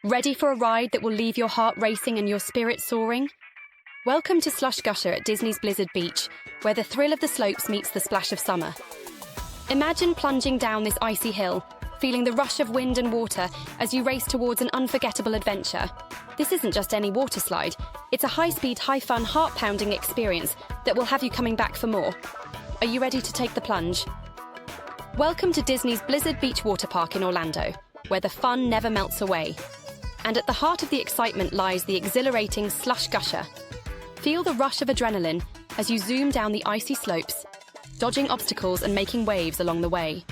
Ready for a ride that will leave your heart racing and your spirit soaring? Welcome to Slush Gusher at Disney's Blizzard Beach, where the thrill of the slopes meets the splash of summer. Imagine plunging down this icy hill, feeling the rush of wind and water as you race towards an unforgettable adventure. This isn't just any water slide, it's a high-speed, high-fun, heart-pounding experience that will have you coming back for more. Are you ready to take the plunge? Welcome to Disney's Blizzard Beach Water Park in Orlando, where the fun never melts away. And at the heart of the excitement lies the exhilarating Slush Gusher. Feel the rush of adrenaline as you zoom down the icy slopes, dodging obstacles and making waves along the way.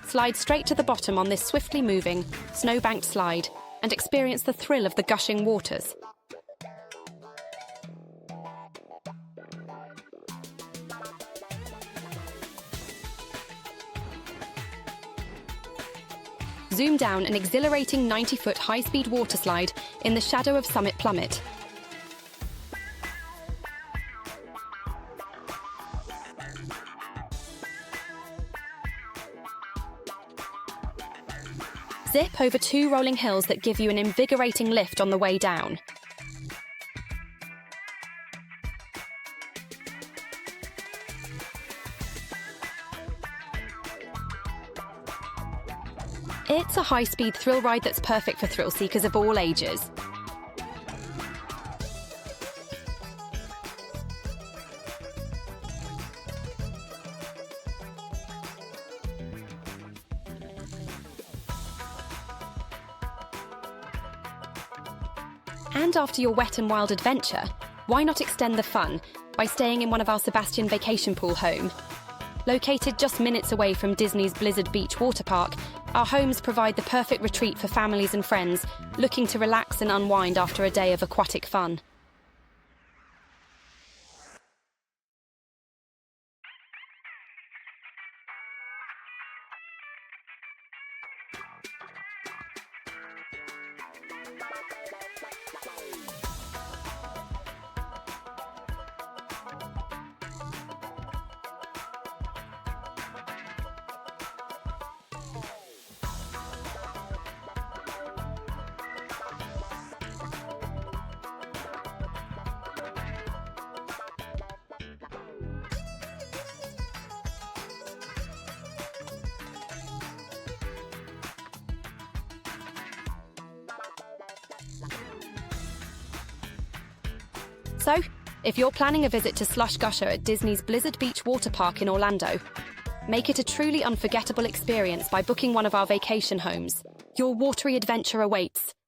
Slide straight to the bottom on this swiftly moving, snow-banked slide and experience the thrill of the gushing waters. Zoom down an exhilarating 90-foot high-speed water slide in the shadow of Summit Plummet. Zip over 2 rolling hills that give you an invigorating lift on the way down. It's a high-speed thrill ride that's perfect for thrill seekers of all ages. And after your wet and wild adventure, why not extend the fun by staying in one of our Giff Vacation Pool Homes? Located just minutes away from Disney's Blizzard Beach Water Park, our homes provide the perfect retreat for families and friends looking to relax and unwind after a day of aquatic fun. So, if you're planning a visit to Slush Gusher at Disney's Blizzard Beach Water Park in Orlando, make it a truly unforgettable experience by booking one of our vacation homes. Your watery adventure awaits.